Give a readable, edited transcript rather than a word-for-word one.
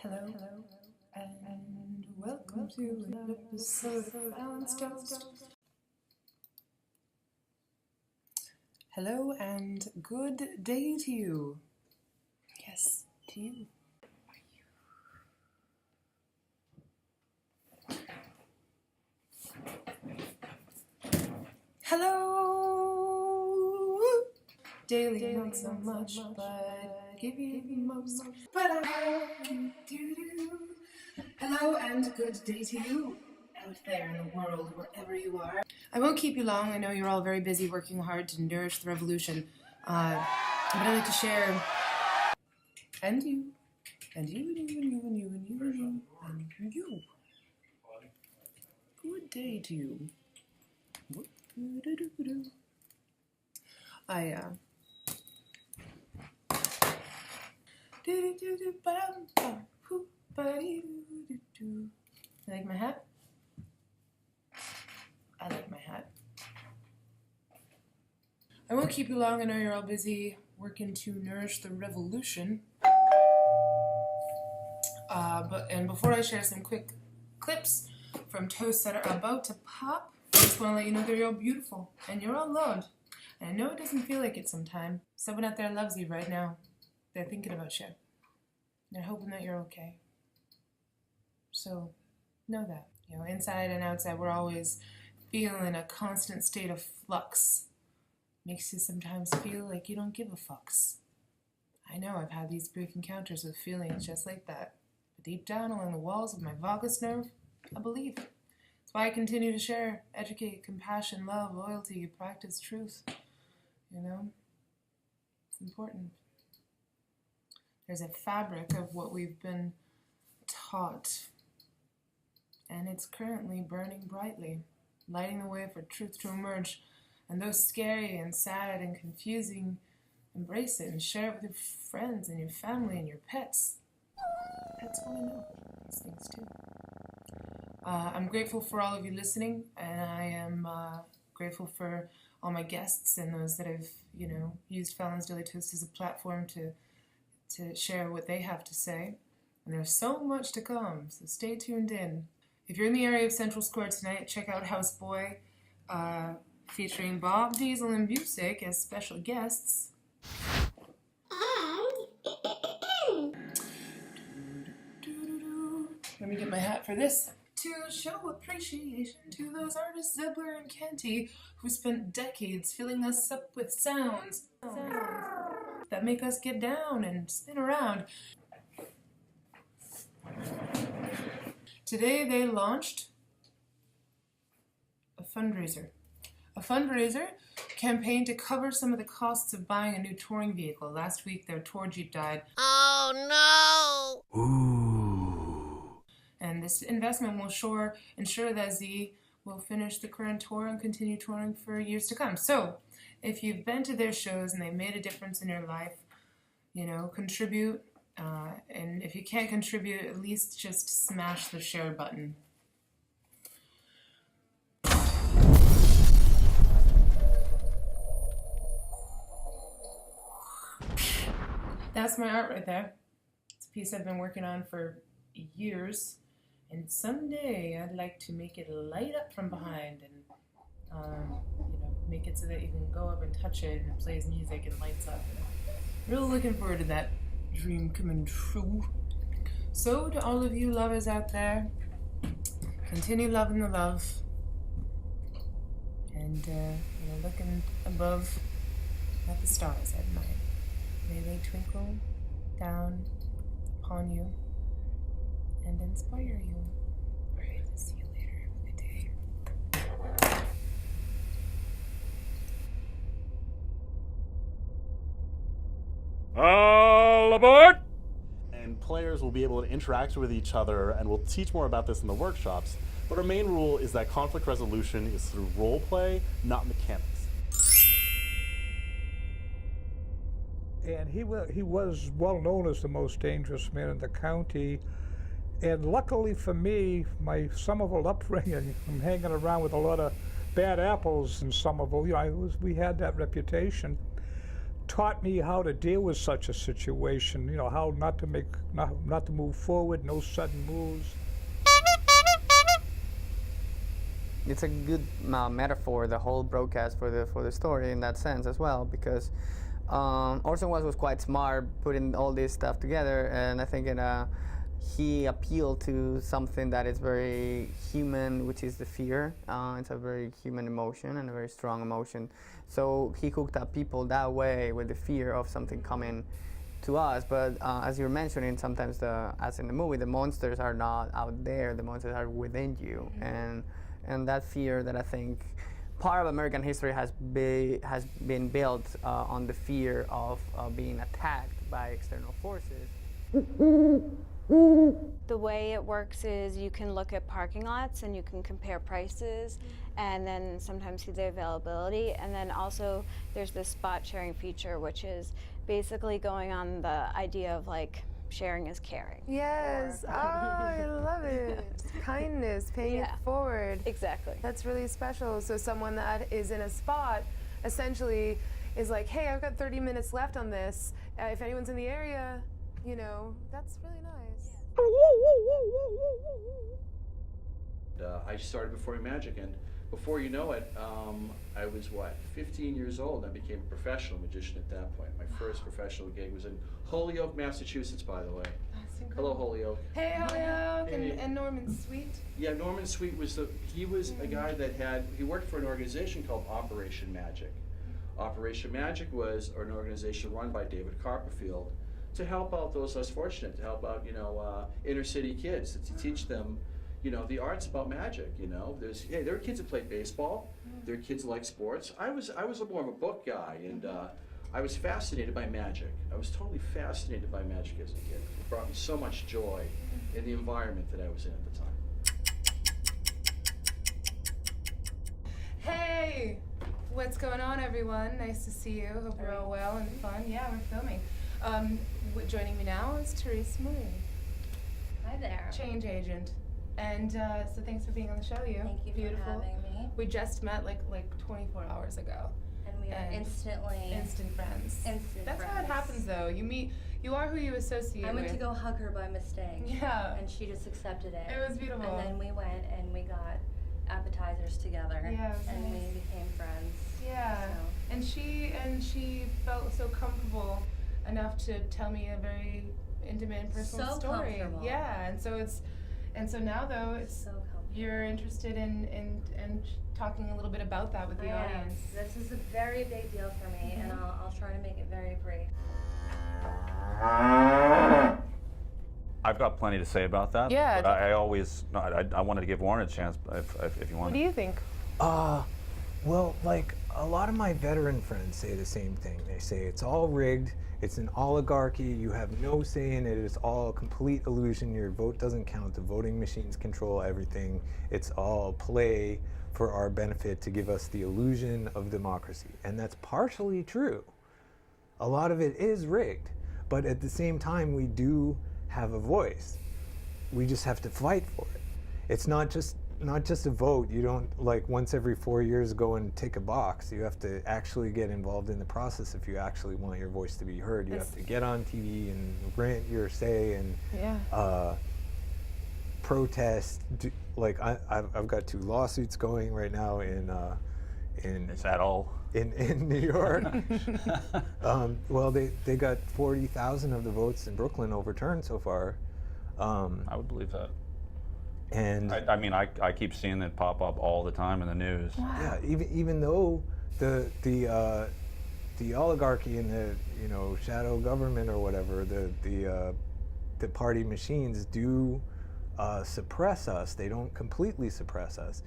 Hello, and welcome to an episode of Balanced Toast. Hello, and good day to you. Yes, to you. Hello! Daily, not so much, but give you the most. But I do. Hello, and good day to you out there in the world, wherever you are. I won't keep you long. I know you're all very busy working hard to nourish the revolution. But I'd like to share, and you, and you, and you, and you, and you, and you, and you, and you. Good day to you. You like my hat? I like my hat. I won't keep you long. I know you're all busy working to nourish the revolution. And before I share some quick clips from toasts that are about to pop, I just want to let you know that you're all beautiful and you're all loved. And I know it doesn't feel like it sometimes. Someone out there loves you right now. They're thinking about you. They're hoping that you're okay. So know that. You know, inside and outside, we're always feeling a constant state of flux. Makes you sometimes feel like you don't give a fucks. I know I've had these brief encounters with feelings just like that. But deep down along the walls of my vagus nerve, I believe. That's why I continue to share, educate, compassion, love, loyalty, practice truth. You know? It's important. There's a fabric of what we've been taught. And it's currently burning brightly, lighting the way for truth to emerge. And though scary and sad and confusing, embrace it and share it with your friends and your family and your pets. Pets want to know these things too. I'm grateful for all of you listening, and I am grateful for all my guests and those that have, used Fallon's Daily Toast as a platform to share what they have to say. And there's so much to come, so stay tuned in. If you're in the area of Central Square tonight, check out Houseboy, featuring Bob, Diesel, and Busick as special guests. Let me get my hat for this. To show appreciation to those artists, Zebler and Canty, who spent decades filling us up with sounds that make us get down and spin around. Today they launched a fundraiser campaign to cover some of the costs of buying a new touring vehicle. Last week their tour Jeep died. Oh no! Ooh. And this investment will ensure that Z will finish the current tour and continue touring for years to come. So, if you've been to their shows and they made a difference in your life, contribute. And if you can't contribute, at least just smash the share button. That's my art right there. It's a piece I've been working on for years. And someday I'd like to make it light up from behind and, make it so that you can go up and touch it and it plays music and lights up. Really looking forward to that dream coming true. So to all of you lovers out there, continue loving the love. And, looking above at the stars at night. May they twinkle down upon you and inspire you. All right, see you later. Have a good day. All aboard! And players will be able to interact with each other, and we'll teach more about this in the workshops. But our main rule is that conflict resolution is through role play, not mechanics. And he was well known as the most dangerous man in the county. And luckily for me, my Somerville upbringing, I'm hanging around with a lot of bad apples in Somerville. We had that reputation. taught me how to deal with such a situation. You know, how not to move forward, no sudden moves. It's a good metaphor, the whole broadcast for the story in that sense as well, because Orson Welles was quite smart putting all this stuff together, and I think he appealed to something that is very human, which is the fear. It's a very human emotion and a very strong emotion. So he hooked up people that way with the fear of something coming to us. But as you're mentioning, sometimes, as in the movie, the monsters are not out there, the monsters are within you. And that fear that I think part of American history has been built on the fear of being attacked by external forces. The way it works is you can look at parking lots and you can compare prices and then sometimes see the availability, and then also there's this spot sharing feature, which is basically going on the idea of like sharing is caring. Yes. Oh, I love it. Kindness, paying it forward. Exactly. That's really special. So someone that is in a spot essentially is like, hey, I've got 30 minutes left on this. If anyone's in the area, you know, that's really nice. I started performing magic, and before you know it, I was 15 years old. I became a professional magician at that point. My first professional gig was in Holyoke, Massachusetts, by the way. That's incredible. Hello, Holyoke. Hey, Holyoke, Hey. and Norman Sweet. Yeah, Norman Sweet was he was a guy that he worked for an organization called Operation Magic. Operation Magic was an organization run by David Copperfield to help out those less fortunate, to help out, inner city kids, to teach them, the arts about magic. There were kids that played baseball. There were kids that liked sports. I was more of a book guy, and I was fascinated by magic. I was totally fascinated by magic as a kid. It brought me so much joy in the environment that I was in at the time. Hey, what's going on, everyone? Nice to see you. Hope you're all well and fun. Yeah, we're filming. Joining me now is Therese Marie. Hi there. Change agent. And so thanks for being on the show, you. Thank you Beautiful. for having me. We just met like 24 hours ago. And we are instantly instant friends. Instant That's friends. how it happens, though. You are who you associate with. I went to go hug her by mistake. Yeah. And she just accepted it. It was beautiful. And then we went and we got appetizers together. Yeah, it was and nice. we became friends. Yeah. So. And she felt so comfortable enough to tell me a very intimate and personal So story. comfortable. Yeah. And so now though it's So comfortable. you're interested in talking a little bit about that with the audience. This is a very big deal for me, and I'll try to make it very brief. I've got plenty to say about that. Yeah. But I wanted to give Warren a chance if you want. What do you think? Well, like a lot of my veteran friends say the same thing. They say it's all rigged, it's an oligarchy, you have no say in it, it's all a complete illusion, your vote doesn't count, the voting machines control everything, it's all play for our benefit to give us the illusion of democracy. And that's partially true. A lot of it is rigged, but at the same time we do have a voice. We just have to fight for it. It's not just a vote. You don't like once every 4 years go and tick a box. You have to actually get involved in the process if you actually want your voice to be heard. You have to get on TV and rant your say and protest. I've got 2 lawsuits going right now in Is that all? In New York. Well, they got 40,000 of the votes in Brooklyn overturned so far. I would believe that. And I mean, I keep seeing it pop up all the time in the news. yeah, even though the oligarchy and the shadow government or whatever, the party machines do suppress us. They don't completely suppress us.